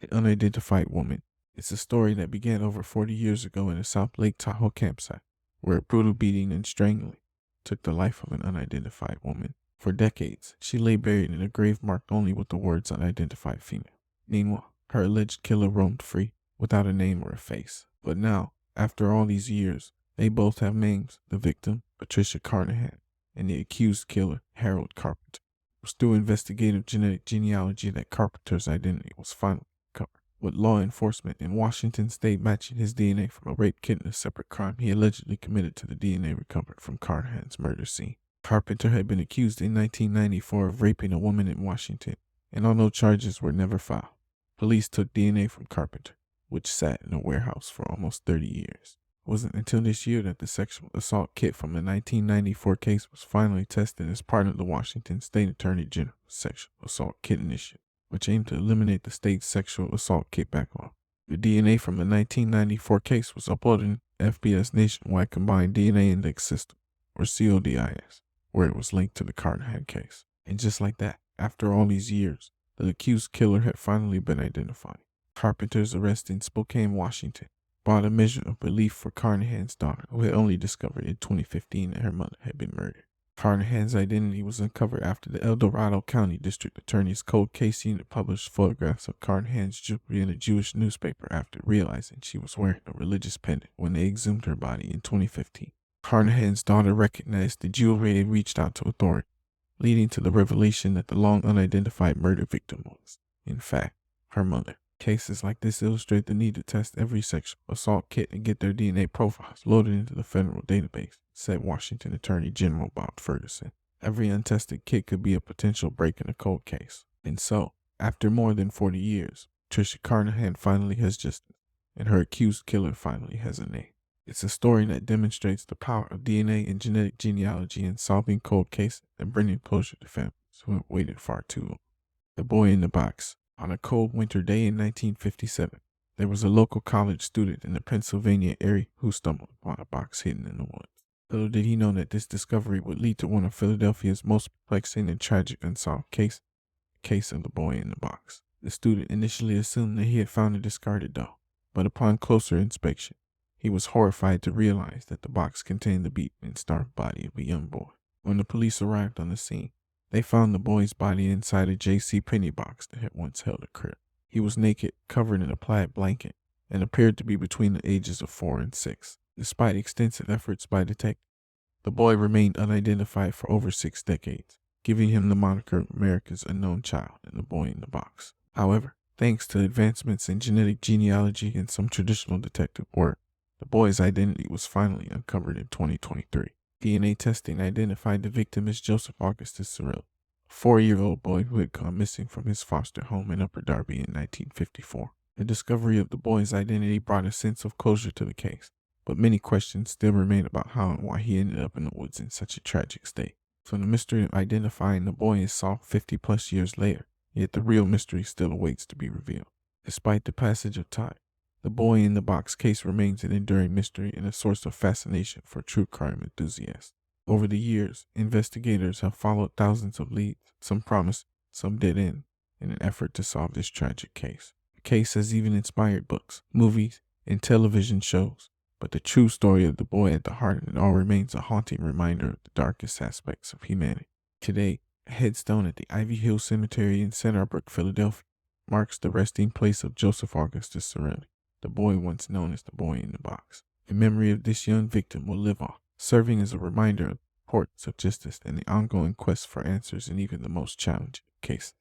The Unidentified Woman. It's a story that began over 40 years ago in a South Lake Tahoe campsite, where a brutal beating and strangling took the life of an unidentified woman. For decades, she lay buried in a grave marked only with the words unidentified female. Meanwhile, her alleged killer roamed free, without a name or a face. But now, after all these years, they both have names: the victim, Patricia Carnahan, and the accused killer, Harold Carpenter. It was through investigative genetic genealogy that Carpenter's identity was finally covered, with law enforcement in Washington state matching his DNA from a rape kit in a separate crime he allegedly committed to the DNA recovered from Carnahan's murder scene. Carpenter had been accused in 1994 of raping a woman in Washington, and although charges were never filed, police took DNA from Carpenter, which sat in a warehouse for almost 30 years. It wasn't until this year that the sexual assault kit from the 1994 case was finally tested as part of the Washington State Attorney General's Sexual Assault Kit Initiative, which aimed to eliminate the state's sexual assault kit backlog. The DNA from the 1994 case was uploaded in FBS Nationwide Combined DNA Index System, or CODIS, where it was linked to the Carnahan case. And just like that, after all these years, the accused killer had finally been identified. Carpenter's arrest in Spokane, Washington, brought a measure of relief for Carnahan's daughter, who had only discovered in 2015 that her mother had been murdered. Carnahan's identity was uncovered after the El Dorado County District Attorney's Cold Case Unit published photographs of Carnahan's jewelry in a Jewish newspaper after realizing she was wearing a religious pendant when they exhumed her body in 2015. Carnahan's daughter recognized the jewelry and reached out to authorities, leading to the revelation that the long unidentified murder victim was, in fact, her mother. Cases like this illustrate the need to test every sexual assault kit and get their DNA profiles loaded into the federal database, said Washington Attorney General Bob Ferguson. Every untested kit could be a potential break in a cold case. And so, after more than 40 years, Patricia Carnahan finally has justice, and her accused killer finally has a name. It's a story that demonstrates the power of DNA and genetic genealogy in solving cold cases and bringing closure to families who have waited far too long. The Boy in the Box. On a cold winter day in 1957, there was a local college student in the Pennsylvania area who stumbled upon a box hidden in the woods. Little did he know that this discovery would lead to one of Philadelphia's most perplexing and tragic unsolved cases, the case of the Boy in the Box. The student initially assumed that he had found a discarded doll, but upon closer inspection, he was horrified to realize that the box contained the beaten and starved body of a young boy. When the police arrived on the scene, they found the boy's body inside a J.C. Penney box that had once held a crib. He was naked, covered in a plaid blanket, and appeared to be between the ages of 4 and 6. Despite extensive efforts by detectives, the boy remained unidentified for over 6 decades, giving him the moniker America's Unknown Child and the Boy in the Box. However, thanks to advancements in genetic genealogy and some traditional detective work, the boy's identity was finally uncovered in 2023. DNA testing identified the victim as Joseph Augustus Sorrell, a 4-year-old boy who had gone missing from his foster home in Upper Darby in 1954. The discovery of the boy's identity brought a sense of closure to the case, but many questions still remain about how and why he ended up in the woods in such a tragic state. So the mystery of identifying the boy is solved 50+ years later, yet the real mystery still awaits to be revealed. Despite the passage of time, the Boy in the Box case remains an enduring mystery and a source of fascination for true crime enthusiasts. Over the years, investigators have followed thousands of leads, some promising, some dead end, in an effort to solve this tragic case. The case has even inspired books, movies, and television shows, but the true story of the boy at the heart of it all remains a haunting reminder of the darkest aspects of humanity. Today, a headstone at the Ivy Hill Cemetery in Centerbrook, Philadelphia, marks the resting place of Joseph Augustus Sorrell, the boy once known as the Boy in the Box. The memory of this young victim will live on, serving as a reminder of the importance of justice and the ongoing quest for answers in even the most challenging cases.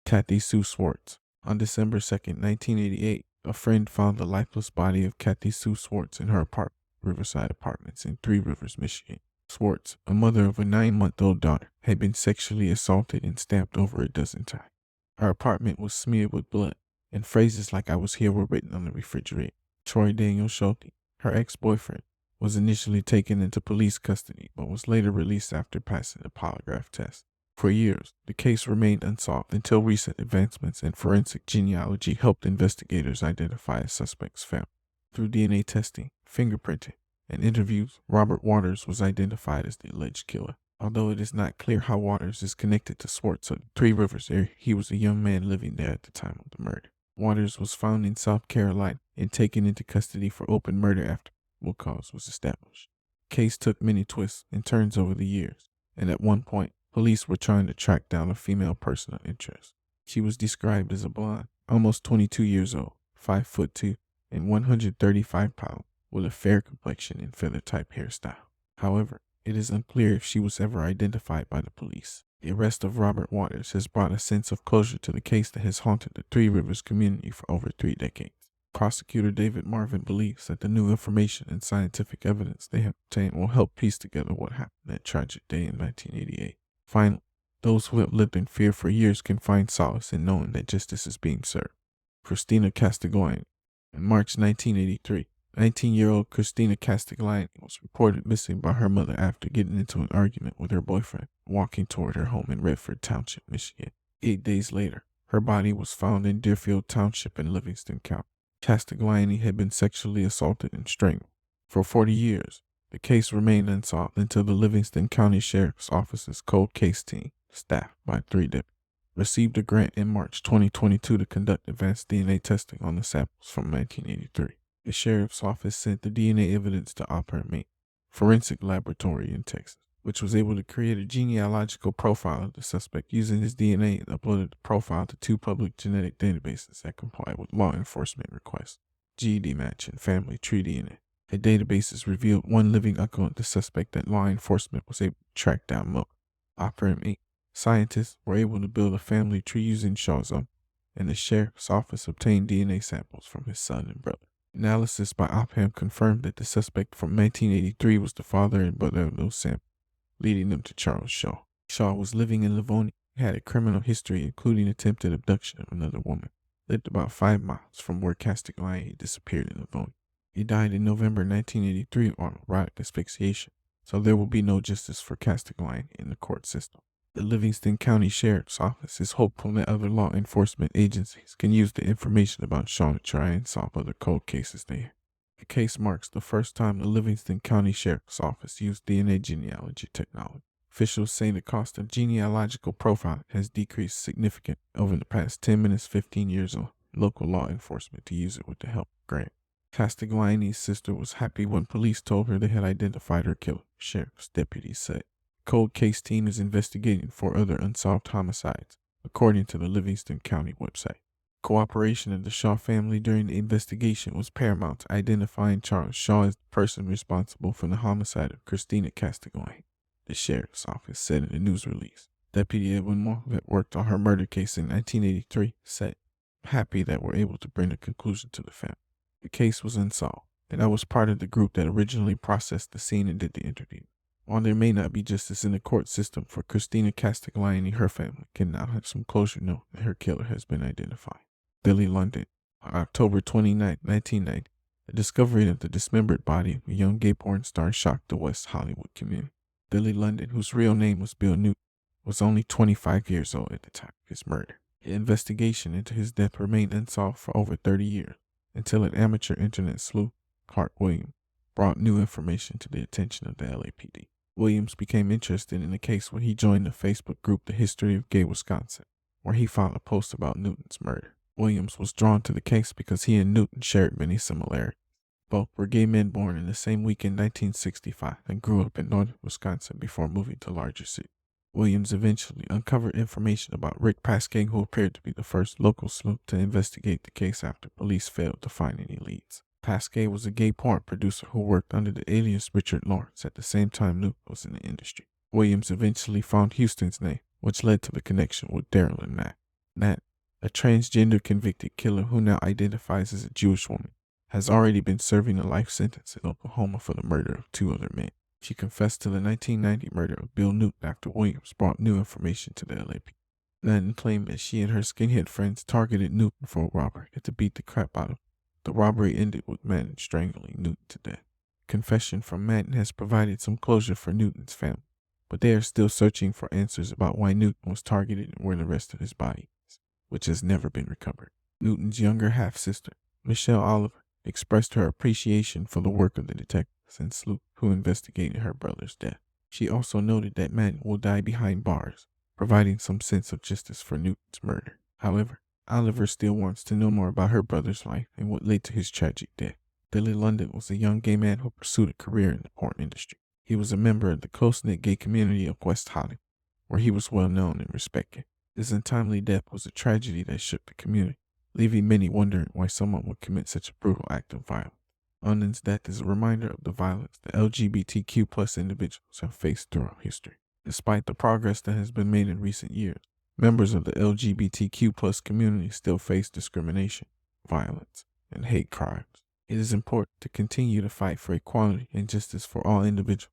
Cathy Sue Swartz. On December 2, 1988, a friend found the lifeless body of Cathy Sue Swartz in her apartment, Riverside Apartments in Three Rivers, Michigan. Swartz, a mother of a 9-month-old daughter, had been sexually assaulted and stabbed over a dozen times. Her apartment was smeared with blood, and phrases like "I was here" were written on the refrigerator. Troy Daniel Schulte, her ex-boyfriend, was initially taken into police custody but was later released after passing a polygraph test. For years, the case remained unsolved until recent advancements in forensic genealogy helped investigators identify a suspect's family. Through DNA testing, fingerprinting, and interviews, Robert Waters was identified as the alleged killer. Although it is not clear how Waters is connected to Swartz of the Three Rivers area, he was a young man living there at the time of the murder. Waters was found in South Carolina and taken into custody for open murder after what cause was established. The case took many twists and turns over the years, and at one point, police were trying to track down a female person of interest. She was described as a blonde, almost 22 years old, 5'2", and 135 pounds, with a fair complexion and feather-type hairstyle. However, it is unclear if she was ever identified by the police. The arrest of Robert Waters has brought a sense of closure to the case that has haunted the Three Rivers community for over 3 decades. Prosecutor David Marvin believes that the new information and scientific evidence they have obtained will help piece together what happened that tragic day in 1988. Finally, those who have lived in fear for years can find solace in knowing that justice is being served. Christina Castiglione. In March 1983, 19-year-old Christina Castiglione was reported missing by her mother after getting into an argument with her boyfriend walking toward her home in Redford Township, Michigan. 8 days later, her body was found in Deerfield Township in Livingston County. Castiglione had been sexually assaulted and strangled. For 40 years, the case remained unsolved until the Livingston County Sheriff's Office's cold case team, staffed by 3 deputies, received a grant in March 2022 to conduct advanced DNA testing on the samples from 1983. The Sheriff's Office sent the DNA evidence to Opera Forensic Laboratory in Texas, which was able to create a genealogical profile of the suspect using his DNA and uploaded the profile to 2 public genetic databases that comply with law enforcement requests, GED Match and Family Tree DNA. The databases revealed one living uncle of the suspect that law enforcement was able to track down Opera Scientists were able to build a family tree using Shaw's uncle, and the Sheriff's Office obtained DNA samples from his son and brother. Analysis by Opham confirmed that the suspect from 1983 was the father and brother of those samples, leading them to Charles Shaw. Shaw was living in Livonia, had a criminal history including attempted abduction of another woman, lived about 5 miles from where Castiglione disappeared in Livonia. He died in November 1983 on erotic asphyxiation, so there will be no justice for Castiglione in the court system. The Livingston County Sheriff's Office is hopeful that other law enforcement agencies can use the information about Shaw to try and solve other cold cases there. The case marks the first time the Livingston County Sheriff's Office used DNA genealogy technology. Officials say the cost of genealogical profiling has decreased significantly over the past 10 minutes, 15 years of local law enforcement to use it with the help of grant. Castiglione's sister was happy when police told her they had identified her killer, sheriff's deputies said. Cold case team is investigating 4 other unsolved homicides, according to the Livingston County website. Cooperation of the Shaw family during the investigation was paramount to identifying Charles Shaw as the person responsible for the homicide of Christina Castiglione, the Sheriff's Office said in a news release. Deputy Edwin Moore, that worked on her murder case in 1983, said, "Happy that we're able to bring a conclusion to the family. The case was unsolved, and I was part of the group that originally processed the scene and did the interview. While there may not be justice in the court system for Christina Castiglione, her family can now have some closure knowing that her killer has been identified." Billy London. On October 29, 1990, the discovery of the dismembered body of a young gay porn star shocked the West Hollywood community. Billy London, whose real name was Bill Newton, was only 25 years old at the time of his murder. The investigation into his death remained unsolved for over 30 years, until an amateur internet sleuth, Clark Williams, brought new information to the attention of the LAPD. Williams became interested in the case when he joined the Facebook group The History of Gay Wisconsin, where he found a post about Newton's murder. Williams was drawn to the case because he and Newton shared many similarities. Both were gay men born in the same week in 1965 and grew up in northern Wisconsin before moving to larger cities. Williams eventually uncovered information about Rick Pasquet, who appeared to be the first local sleuth to investigate the case after police failed to find any leads. Pasquet was a gay porn producer who worked under the alias Richard Lawrence at the same time Newton was in the industry. Williams eventually found Houston's name, which led to the connection with Daryl and Nat. Nat, a transgender convicted killer who now identifies as a Jewish woman, has already been serving a life sentence in Oklahoma for the murder of 2 other men. She confessed to the 1990 murder of Bill Newton after Williams brought new information to the LAPD. Nat claimed that she and her skinhead friends targeted Newton for a robbery and to beat the crap out of him. The robbery ended with Madden strangling Newton to death. Confession from Madden has provided some closure for Newton's family, but they are still searching for answers about why Newton was targeted and where the rest of his body is, which has never been recovered. Newton's younger half-sister, Michelle Oliver, expressed her appreciation for the work of the detectives and sleuth who investigated her brother's death. She also noted that Madden will die behind bars, providing some sense of justice for Newton's murder. However, Oliver still wants to know more about her brother's life and what led to his tragic death. Billy London was a young gay man who pursued a career in the porn industry. He was a member of the close-knit gay community of West Hollywood, where he was well known and respected. His untimely death was a tragedy that shook the community, leaving many wondering why someone would commit such a brutal act of violence. London's death is a reminder of the violence that LGBTQ+ individuals have faced throughout history. Despite the progress that has been made in recent years, members of the LGBTQ+ community still face discrimination, violence, and hate crimes. It is important to continue to fight for equality and justice for all individuals,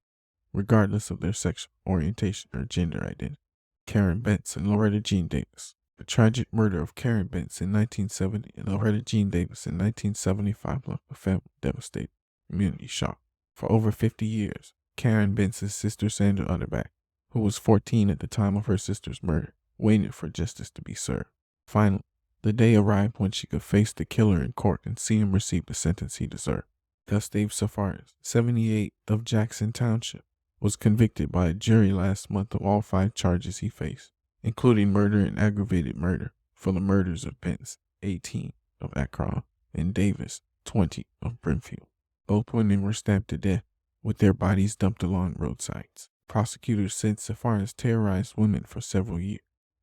regardless of their sexual orientation or gender identity. Karen Bentz and Loretta Jean Davis. The tragic murder of Karen Bentz in 1970 and Loretta Jean Davis in 1975 left the family devastated, community shocked. For over 50 years, Karen Bentz's sister Sandra Utterback, who was 14 at the time of her sister's murder, waited for justice to be served. Finally, the day arrived when she could face the killer in court and see him receive the sentence he deserved. Gustav Swartz, 78, of Jackson Township, was convicted by a jury last month of all 5 charges he faced, including murder and aggravated murder for the murders of Bentz, 18, of Akron, and Davis, 20, of Brimfield. Both women were stabbed to death, with their bodies dumped along roadsides. Prosecutors said Swartz terrorized women for several years,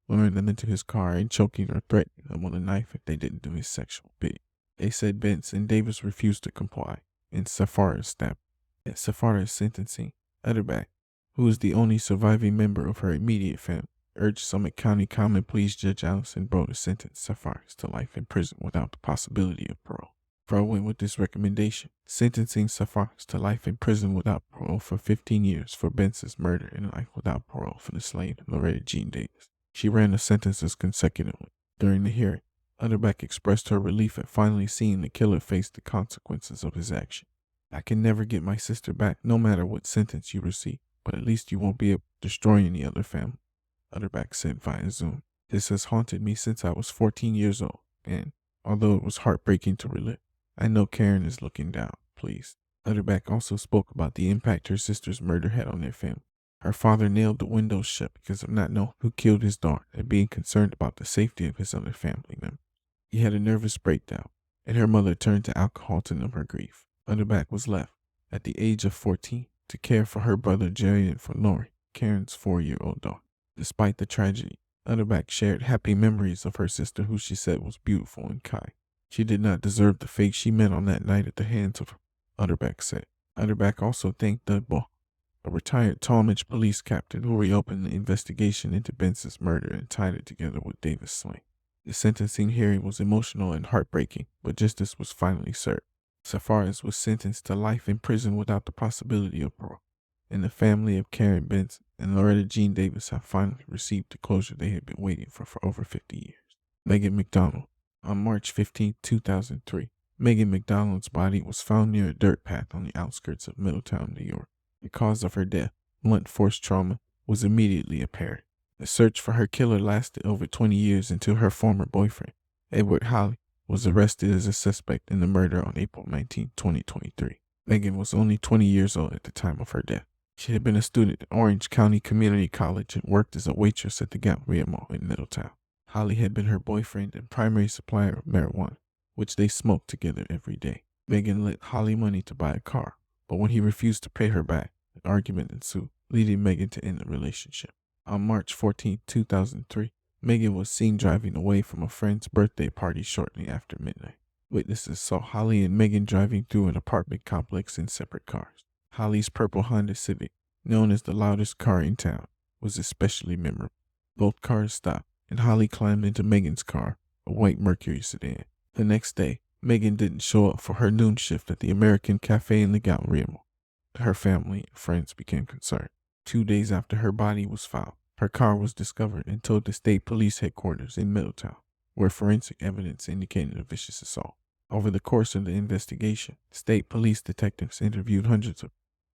luring them into his car and choking or threatening them with a knife if they didn't do his sexual bidding. They said Bentz and Davis refused to comply, and Swartz stabbed. At Swartz's sentencing, Utterback, who was the only surviving member of her immediate family, urged Summit County Common Pleas Judge Allison Bro to sentence Swartz to life in prison without the possibility of parole. Bro went with this recommendation, sentencing Swartz to life in prison without parole for 15 years for Bentz's murder and life without parole for the slain Loretta Jean Davis. She ran the sentences consecutively. During the hearing, Utterback expressed her relief at finally seeing the killer face the consequences of his action. I can never get my sister back no matter what sentence you receive, but at least you won't be able to destroy any other family, Utterback said via Zoom. This has haunted me since I was 14 years old, and, although it was heartbreaking to relive, I know Karen is looking down, please. Utterback also spoke about the impact her sister's murder had on their family. Her father nailed the windows shut because of not knowing who killed his daughter and being concerned about the safety of his other family members. He had a nervous breakdown, and her mother turned to alcohol to numb her grief. Utterback was left, at the age of 14, to care for her brother Jerry and for Lori, Karen's 4-year-old daughter. Despite the tragedy, Utterback shared happy memories of her sister, who she said was beautiful and kind. She did not deserve the fate she met on that night at the hands of her, Utterback said. Utterback also thanked Doug Ball, a retired Talmadge police captain who reopened the investigation into Bentz's murder and tied it together with Davis' slaying. The sentencing hearing was emotional and heartbreaking, but justice was finally served. Swartz was sentenced to life in prison without the possibility of parole, and the family of Karen Bentz and Loretta Jean Davis have finally received the closure they had been waiting for over 50 years. Megan Mcdonald. On March 15, 2003, Megan Mcdonald's body was found near a dirt path on the outskirts of Middletown, New York. The cause of her death, blunt force trauma, was immediately apparent. The search for her killer lasted over 20 years until her former boyfriend, Edward Holly, was arrested as a suspect in the murder on April 19, 2023. Megan was only 20 years old at the time of her death. She had been a student at Orange County Community College and worked as a waitress at the Galleria Mall in Middletown. Holly had been her boyfriend and primary supplier of marijuana, which they smoked together every day. Megan lent Holly money to buy a car, but when he refused to pay her back, an argument ensued, leading Megan to end the relationship. On March 14, 2003, Megan was seen driving away from a friend's birthday party shortly after midnight. Witnesses saw Holly and Megan driving through an apartment complex in separate cars. Holly's purple Honda Civic, known as the loudest car in town, was especially memorable. Both cars stopped, and Holly climbed into Megan's car, a white Mercury sedan. The next day, Megan didn't show up for her noon shift at the American Cafe in the Galleria Mall. Her family and friends became concerned. 2 days after her body was found, her car was discovered and towed to state police headquarters in Middletown, where forensic evidence indicated a vicious assault. Over the course of the investigation, state police detectives interviewed hundreds of,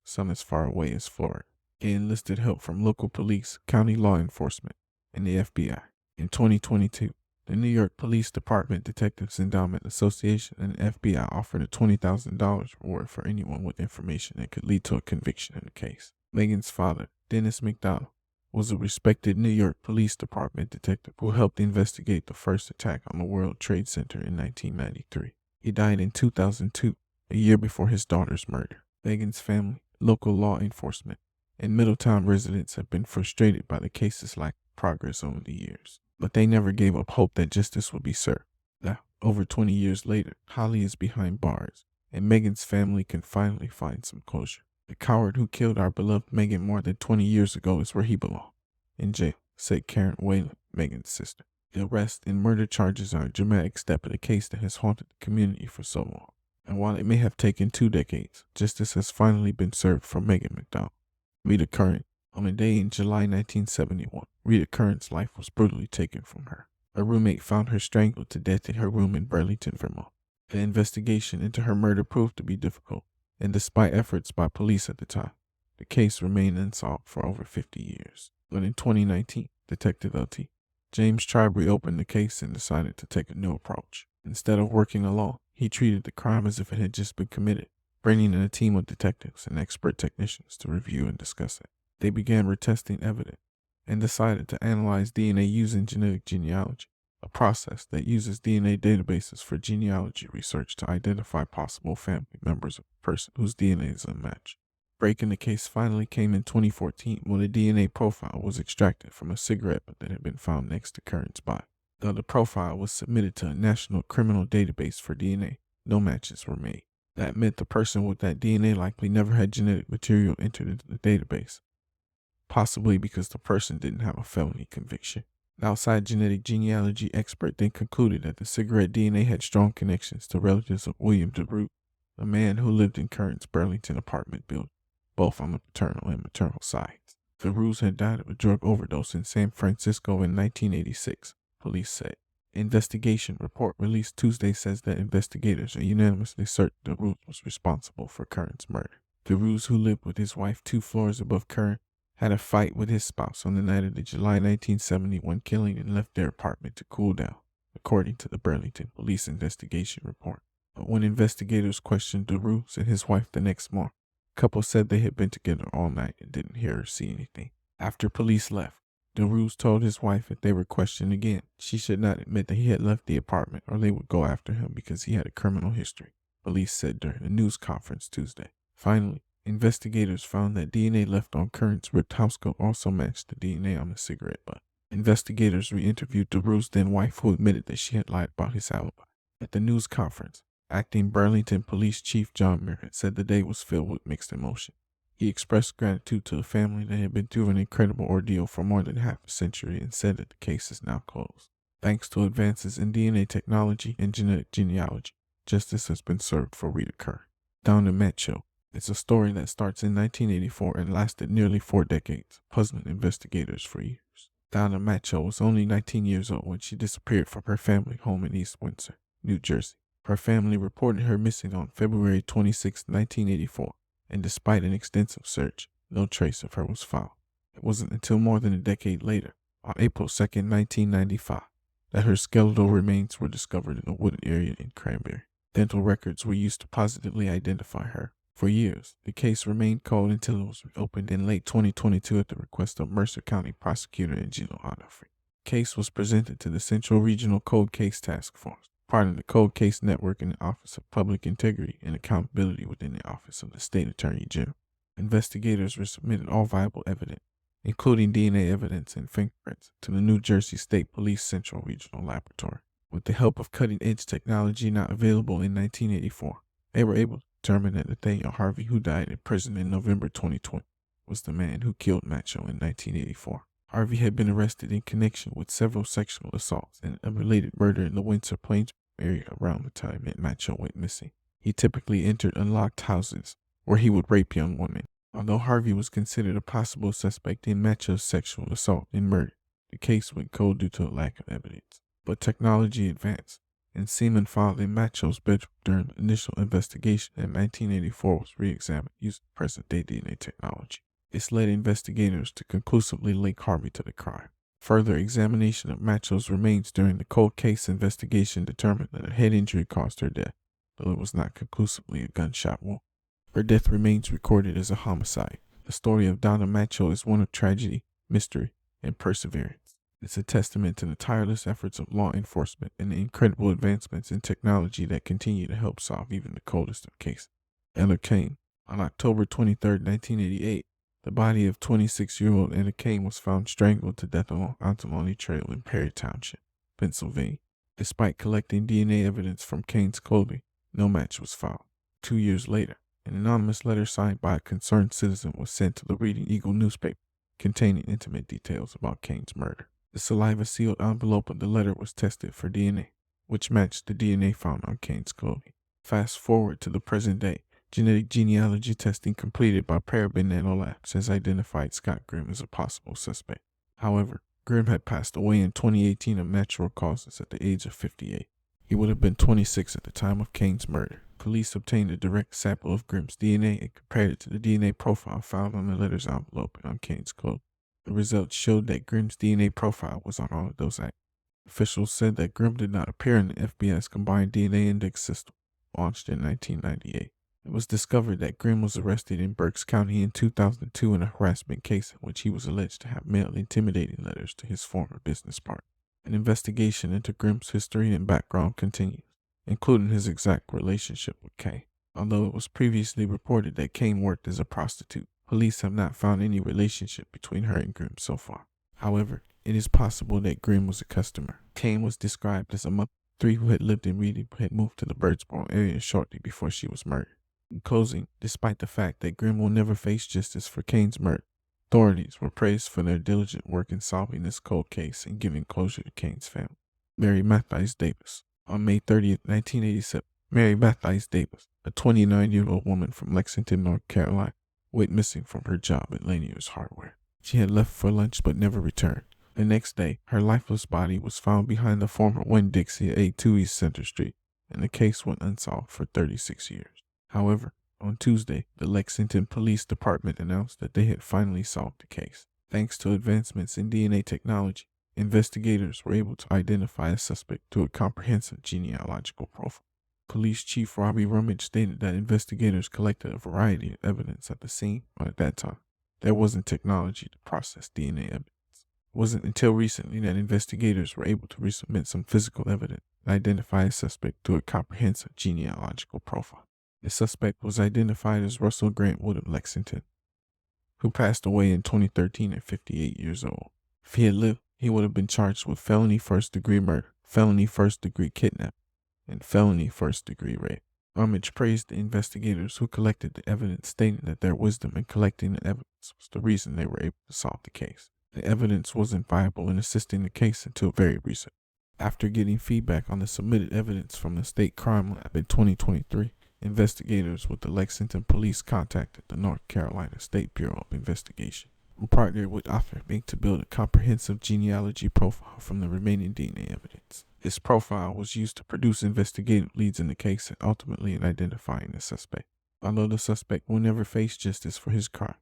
some as far away as Florida. They enlisted help from local police, county law enforcement, and the FBI. In 2022, the New York Police Department Detectives Endowment Association and the FBI offered a $20,000 reward for anyone with information that could lead to a conviction in the case. Megan's father, Dennis McDonald, was a respected New York Police Department detective who helped investigate the first attack on the World Trade Center in 1993. He died in 2002, a year before his daughter's murder. Megan's family, local law enforcement, and Middletown residents have been frustrated by the case's lack of progress over the years, but they never gave up hope that justice would be served. Now, over 20 years later, Holly is behind bars, and Megan's family can finally find some closure. The coward who killed our beloved Megan more than 20 years ago is where he belongs, in jail, said Karen Whalen, Megan's sister. The arrest and murder charges are a dramatic step in a case that has haunted the community for so long. And while it may have taken 2 decades, justice has finally been served for Megan Mcdonald. Rita Curran. On a day in July 1971, Rita Curran's life was brutally taken from her. Her roommate found her strangled to death in her room in Burlington, Vermont. The investigation into her murder proved to be difficult, and despite efforts by police at the time, the case remained unsolved for over 50 years. But in 2019, Detective LT James Tribe reopened the case and decided to take a new approach. Instead of working alone, he treated the crime as if it had just been committed, bringing in a team of detectives and expert technicians to review and discuss it. They began retesting evidence and decided to analyze DNA using genetic genealogy, a process that uses DNA databases for genealogy research to identify possible family members of a person whose DNA is unmatched. Breaking the case finally came in 2014 when a DNA profile was extracted from a cigarette butt that had been found next to Curran's body. Though the profile was submitted to a national criminal database for DNA, no matches were made. That meant the person with that DNA likely never had genetic material entered into the database, possibly because the person didn't have a felony conviction. An outside genetic genealogy expert then concluded that the cigarette DNA had strong connections to relatives of William DeRue, the man who lived in Curran's Burlington apartment building, both on the paternal and maternal sides. DeRue's had died of a drug overdose in San Francisco in 1986, police said. Investigation report released Tuesday says that investigators are unanimously certain DeRue was responsible for Curran's murder. DeRue, who lived with his wife 2 floors above Curran, had a fight with his spouse on the night of the July 1971 killing and left their apartment to cool down, according to the Burlington Police investigation report. But when investigators questioned DeRue and his wife the next morning, the couple said they had been together all night and didn't hear or see anything. After police left, DeRue told his wife if they were questioned again, she should not admit that he had left the apartment or they would go after him because he had a criminal history, police said during a news conference Tuesday. Finally, investigators found that DNA left on Curran's ripped house coat also matched the DNA on the cigarette butt. Investigators re-interviewed DeRue's then wife, who admitted that she had lied about his alibi. At the news conference, acting Burlington Police Chief John Merritt said the day was filled with mixed emotion. He expressed gratitude to the family that had been through an incredible ordeal for more than half a century and said that the case is now closed. Thanks to advances in DNA technology and genetic genealogy, justice has been served for Rita Curran. Donna Macho. It's a story that starts in 1984 and lasted nearly 4 decades, puzzling investigators for years. Donna Macho was only 19 years old when she disappeared from her family home in East Windsor, New Jersey. Her family reported her missing on February 26, 1984, and despite an extensive search, no trace of her was found. It wasn't until more than a decade later, on April 2, 1995, that her skeletal remains were discovered in a wooded area in Cranberry. Dental records were used to positively identify her. For years, the case remained cold until it was reopened in late 2022 at the request of Mercer County Prosecutor Angelo Onofre. The case was presented to the Central Regional Cold Case Task Force, part of the Cold Case Network in the Office of Public Integrity and Accountability within the Office of the State Attorney General. Investigators resubmitted all viable evidence, including DNA evidence and fingerprints, to the New Jersey State Police Central Regional Laboratory. With the help of cutting-edge technology not available in 1984, they were able to determined that Nathaniel Harvey, who died in prison in November 2020, was the man who killed Macho in 1984. Harvey had been arrested in connection with several sexual assaults and a related murder in the Windsor Plains area around the time that Macho went missing. He typically entered unlocked houses where he would rape young women. Although Harvey was considered a possible suspect in Macho's sexual assault and murder, the case went cold due to a lack of evidence. But technology advanced, and semen found in Macho's bedroom during the initial investigation in 1984 was re-examined using present-day DNA technology. This led investigators to conclusively link Harvey to the crime. Further examination of Macho's remains during the cold case investigation determined that a head injury caused her death, though it was not conclusively a gunshot wound. Her death remains recorded as a homicide. The story of Donna Macho is one of tragedy, mystery, and perseverance. It's a testament to the tireless efforts of law enforcement and the incredible advancements in technology that continue to help solve even the coldest of cases. Ella Kane. On October 23, 1988, the body of 26-year-old Ella Kane was found strangled to death along Anzalone Trail in Perry Township, Pennsylvania. Despite collecting DNA evidence from Kane's clothing, no match was found. 2 years later, an anonymous letter signed by a concerned citizen was sent to the Reading Eagle newspaper, containing intimate details about Kane's murder. The saliva-sealed envelope of the letter was tested for DNA, which matched the DNA found on Kane's clothing. Fast forward to the present day, genetic genealogy testing completed by Paraben Nanolabs has identified Scott Grimm as a possible suspect. However, Grimm had passed away in 2018 of natural causes at the age of 58. He would have been 26 at the time of Kane's murder. Police obtained a direct sample of Grimm's DNA and compared it to the DNA profile found on the letter's envelope and on Kane's clothing. The results showed that Grimm's DNA profile was on all of those acts. Officials said that Grimm did not appear in the FBI's combined DNA index system, launched in 1998. It was discovered that Grimm was arrested in Berks County in 2002 in a harassment case in which he was alleged to have mailed intimidating letters to his former business partner. An investigation into Grimm's history and background continues, including his exact relationship with Kane. Although it was previously reported that Kane worked as a prostitute, police have not found any relationship between her and Grimm so far. However, it is possible that Grimm was a customer. Kane was described as a mother of 3 who had lived in Reading but had moved to the Birdsboro area shortly before she was murdered. In closing, despite the fact that Grimm will never face justice for Kane's murder, authorities were praised for their diligent work in solving this cold case and giving closure to Kane's family. Mary Mathis Davis. On May 30, 1987, Mary Mathis Davis, a 29-year-old woman from Lexington, North Carolina, went missing from her job at Lanier's Hardware. She had left for lunch but never returned. The next day, her lifeless body was found behind the former Winn-Dixie at 82 East Center Street, and the case went unsolved for 36 years. However, on Tuesday, the Lexington Police Department announced that they had finally solved the case. Thanks to advancements in DNA technology, investigators were able to identify a suspect through a comprehensive genealogical profile. Police Chief Robbie Rummage stated that investigators collected a variety of evidence at the scene, but at that time, there wasn't technology to process DNA evidence. It wasn't until recently that investigators were able to resubmit some physical evidence and identify a suspect through a comprehensive genealogical profile. The suspect was identified as Russell Grant Wood of Lexington, who passed away in 2013 at 58 years old. If he had lived, he would have been charged with felony first-degree murder, felony first-degree kidnapping, and felony first-degree rape. Rummage praised the investigators who collected the evidence, stating that their wisdom in collecting the evidence was the reason they were able to solve the case. The evidence wasn't viable in assisting the case until very recent. After getting feedback on the submitted evidence from the state crime lab in 2023, investigators with the Lexington Police contacted the North Carolina State Bureau of Investigation, who partnered with Author Inc. to build a comprehensive genealogy profile from the remaining DNA evidence. This profile was used to produce investigative leads in the case and ultimately in identifying the suspect. Although the suspect will never face justice for his crime,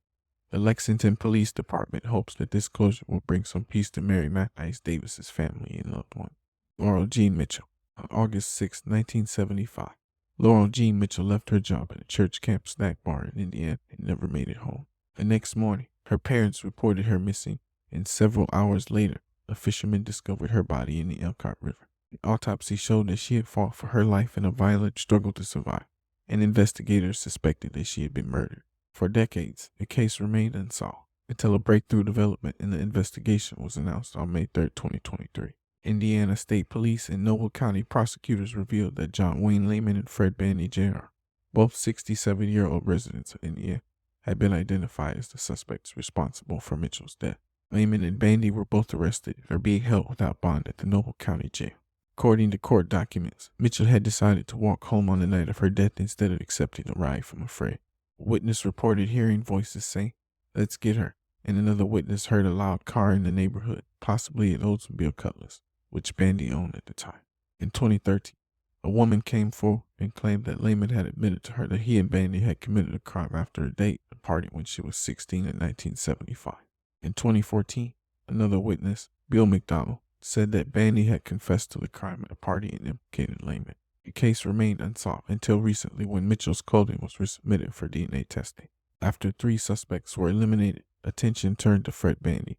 the Lexington Police Department hopes that this closure will bring some peace to Mary Mathis Davis's family and loved one. Laurel Jean Mitchell. On August 6, 1975, Laurel Jean Mitchell left her job at a church camp snack bar in Indiana and never made it home. The next morning, her parents reported her missing, and several hours later, a fisherman discovered her body in the Elkhart River. The autopsy showed that she had fought for her life in a violent struggle to survive, and investigators suspected that she had been murdered. For decades, the case remained unsolved, until a breakthrough development in the investigation was announced on May 3, 2023. Indiana State Police and Noble County prosecutors revealed that John Wayne Lehman and Fred Bandy Jr., both 67-year-old residents of Indiana, had been identified as the suspects responsible for Mitchell's death. Lehman and Bandy were both arrested and are being held without bond at the Noble County Jail. According to court documents, Mitchell had decided to walk home on the night of her death instead of accepting a ride from a friend. A witness reported hearing voices saying, "Let's get her," and another witness heard a loud car in the neighborhood, possibly an Oldsmobile Cutlass, which Bandy owned at the time. In 2013, a woman came forward and claimed that Lehman had admitted to her that he and Bandy had committed a crime after a date at a party when she was 16 in 1975. In 2014, another witness, Bill Mcdonald, said that Bandy had confessed to the crime at a party and implicated Lehman. The case remained unsolved until recently when Mitchell's clothing was resubmitted for DNA testing. After 3 suspects were eliminated, attention turned to Fred Bandy,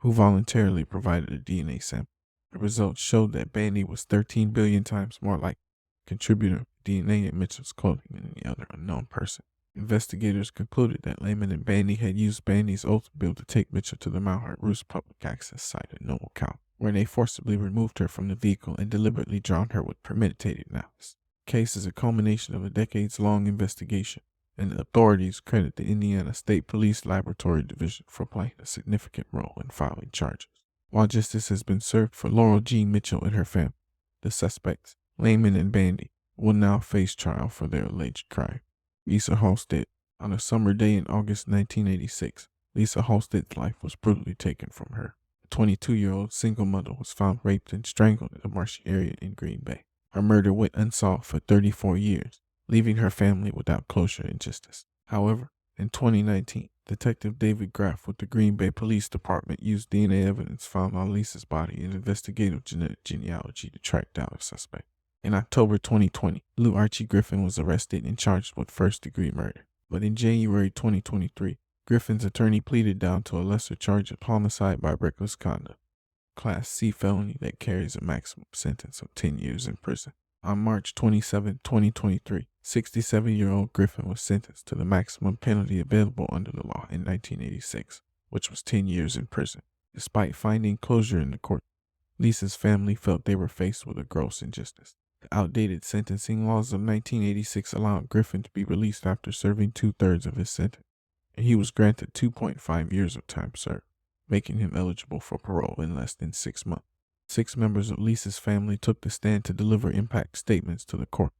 who voluntarily provided a DNA sample. The results showed that Bandy was 13 billion times more like contributor DNA in Mitchell's clothing than any other unknown person. Investigators concluded that Lehman and Bandy had used Bandy's Oldsmobile to take Mitchell to the Mount Hart Roost public access site at Noble County, where they forcibly removed her from the vehicle and deliberately drowned her with premeditated malice. The case is a culmination of a decades-long investigation, and the authorities credit the Indiana State Police Laboratory Division for playing a significant role in filing charges. While justice has been served for Laurel Jean Mitchell and her family, the suspects, Lehman and Bandy, will now face trial for their alleged crime. Lise Holstead. On a summer day in August 1986, Lise Holstead's life was brutally taken from her. The 22-year-old single mother was found raped and strangled in the marshy area in Green Bay. Her murder went unsolved for 34 years, leaving her family without closure and justice. However, in 2019, Detective David Graff with the Green Bay Police Department used DNA evidence found on Lisa's body in investigative genetic genealogy to track down a suspect. In October 2020, Lou Archie Griffin was arrested and charged with first-degree murder. But in January 2023, Griffin's attorney pleaded down to a lesser charge of homicide by reckless conduct, Class C felony that carries a maximum sentence of 10 years in prison. On March 27, 2023, 67-year-old Griffin was sentenced to the maximum penalty available under the law in 1986, which was 10 years in prison. Despite finding closure in the court, Lisa's family felt they were faced with a gross injustice. The outdated sentencing laws of 1986 allowed Griffin to be released after serving 2/3 of his sentence, and he was granted 2.5 years of time served, making him eligible for parole in less than 6 months. 6 members of Lisa's family took the stand to deliver impact statements to the court,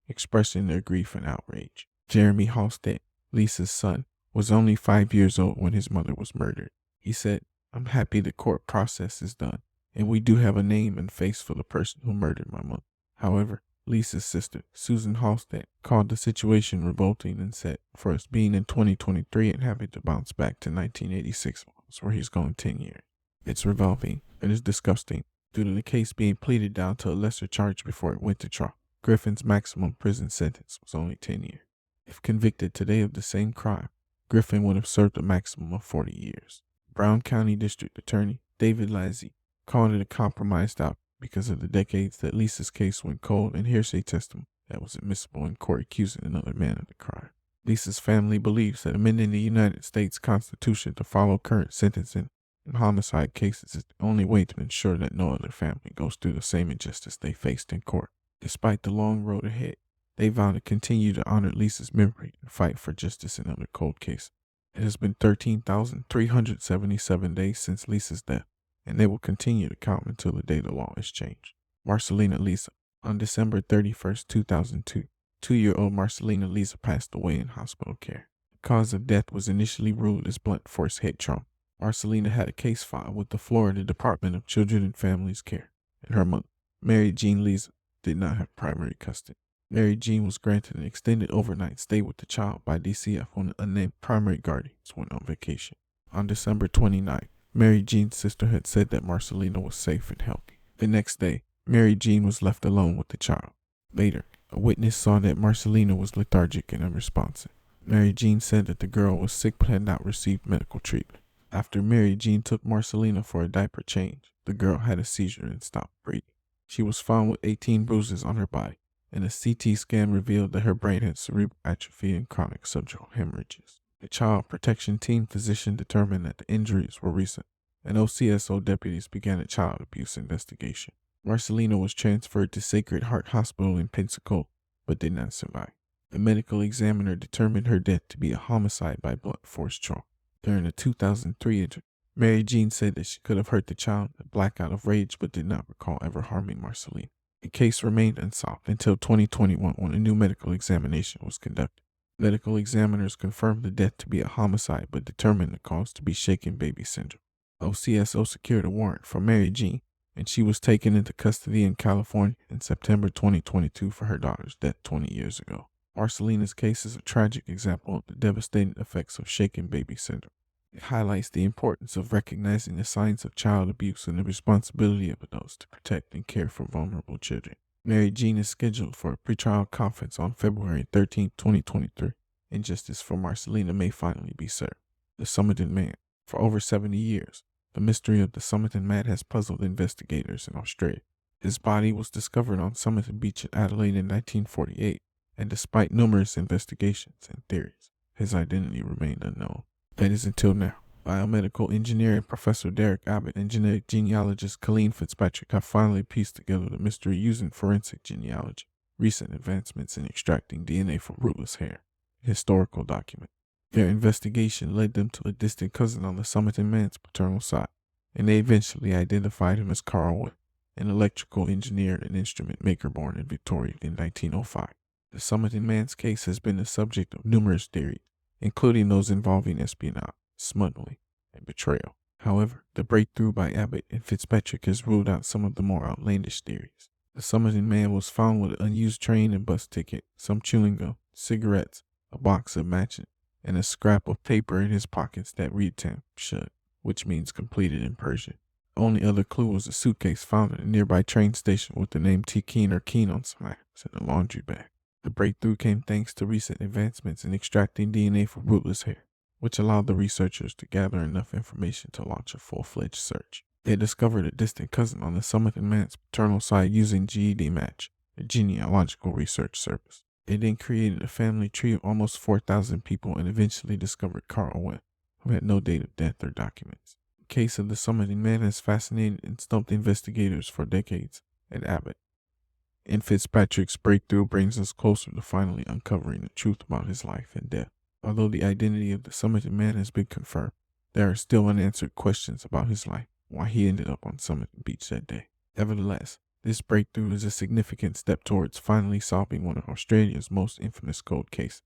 expressing their grief and outrage. Jeremy Halstead, Lisa's son, was only 5 years old when his mother was murdered. He said, "I'm happy the court process is done, and we do have a name and face for the person who murdered my mother." However, Lisa's sister, Susan Halstead, called the situation revolting and said, "For us being in 2023 and having to bounce back to 1986 where he's gone 10 years. It's revolting. It is disgusting. Due to the case being pleaded down to a lesser charge before it went to trial, Griffin's maximum prison sentence was only 10 years. If convicted today of the same crime, Griffin would have served a maximum of 40 years. Brown County District Attorney David Lise called it a compromised out because of the decades that Lisa's case went cold and hearsay testimony that was admissible in court accusing another man of the crime. Lisa's family believes that amending the United States Constitution to follow current sentencing in homicide cases is the only way to ensure that no other family goes through the same injustice they faced in court. Despite the long road ahead, they vow to continue to honor Lisa's memory and fight for justice in other cold cases. It has been 13,377 days since Lisa's death, and they will continue to count until the day the law is changed. Marselina Liza. On December 31st, 2002, 2-year-old Marselina Liza passed away in hospital care. The cause of death was initially ruled as blunt force head trauma. Marselina had a case filed with the Florida Department of Children and Families Care, and her mother, Mary Jean Liza, did not have primary custody. Mary Jean was granted an extended overnight stay with the child by DCF when the unnamed primary guardians went on vacation. On December 29th, Mary Jean's sister had said that Marselina was safe and healthy. The next day, Mary Jean was left alone with the child. Later, a witness saw that Marselina was lethargic and unresponsive. Mary Jean said that the girl was sick but had not received medical treatment. After Mary Jean took Marselina for a diaper change, the girl had a seizure and stopped breathing. She was found with 18 bruises on her body, and a CT scan revealed that her brain had cerebral atrophy and chronic subdural hemorrhages. The child protection team physician determined that the injuries were recent, and OCSO deputies began a child abuse investigation. Marselina was transferred to Sacred Heart Hospital in Pensacola, but did not survive. The medical examiner determined her death to be a homicide by blunt force trauma. During a 2003 interview, Mary Jean said that she could have hurt the child in a blackout of rage but did not recall ever harming Marselina. The case remained unsolved until 2021 when a new medical examination was conducted. Medical examiners confirmed the death to be a homicide but determined the cause to be shaken baby syndrome. OCSO secured a warrant for Mary Jean, and she was taken into custody in California in September 2022 for her daughter's death 20 years ago. Marselina's case is a tragic example of the devastating effects of shaken baby syndrome. It highlights the importance of recognizing the signs of child abuse and the responsibility of adults to protect and care for vulnerable children. Mary Jean is scheduled for a pretrial conference on February 13, 2023, and justice for Marselina may finally be served. The Somerton man. For over 70 years, The mystery of the Somerton Man has puzzled investigators in Australia. His body was discovered on Somerton Beach in Adelaide in 1948, and despite numerous investigations and theories, his identity remained unknown. That is until now. Biomedical engineer and Professor Derek Abbott and genetic genealogist Colleen Fitzpatrick have finally pieced together the mystery using forensic genealogy, recent advancements in extracting DNA from rootless hair, historical document. Their investigation led them to a distant cousin on the Somerton Man's paternal side, and they eventually identified him as Carl Wood, an electrical engineer and instrument maker born in Victoria in 1905. The Somerton Man's case has been the subject of numerous theories, including those involving espionage, smuggling, and betrayal. However, the breakthrough by Abbott and Fitzpatrick has ruled out some of the more outlandish theories. The Somerton Man was found with an unused train and bus ticket, some chewing gum, cigarettes, a box of matches, and a scrap of paper in his pockets that read "Tam Shud," which means completed in Persian. The only other clue was a suitcase found at a nearby train station with the name T. Keen or Keen on some items in a laundry bag. The breakthrough came thanks to recent advancements in extracting DNA from rootless hair, which allowed the researchers to gather enough information to launch a full-fledged search. They discovered a distant cousin on the Somerton Man's paternal side using GED Match, the genealogical research service. They then created a family tree of almost 4,000 people and eventually discovered Carl Webb, who had no date of death or documents. The case of the Somerton Man has fascinated and stumped investigators for decades at Abbott, and Fitzpatrick's breakthrough brings us closer to finally uncovering the truth about his life and death. Although the identity of the Somerton Man has been confirmed, there are still unanswered questions about his life, why he ended up on Somerton Beach that day. Nevertheless, this breakthrough is a significant step towards finally solving one of Australia's most infamous cold cases.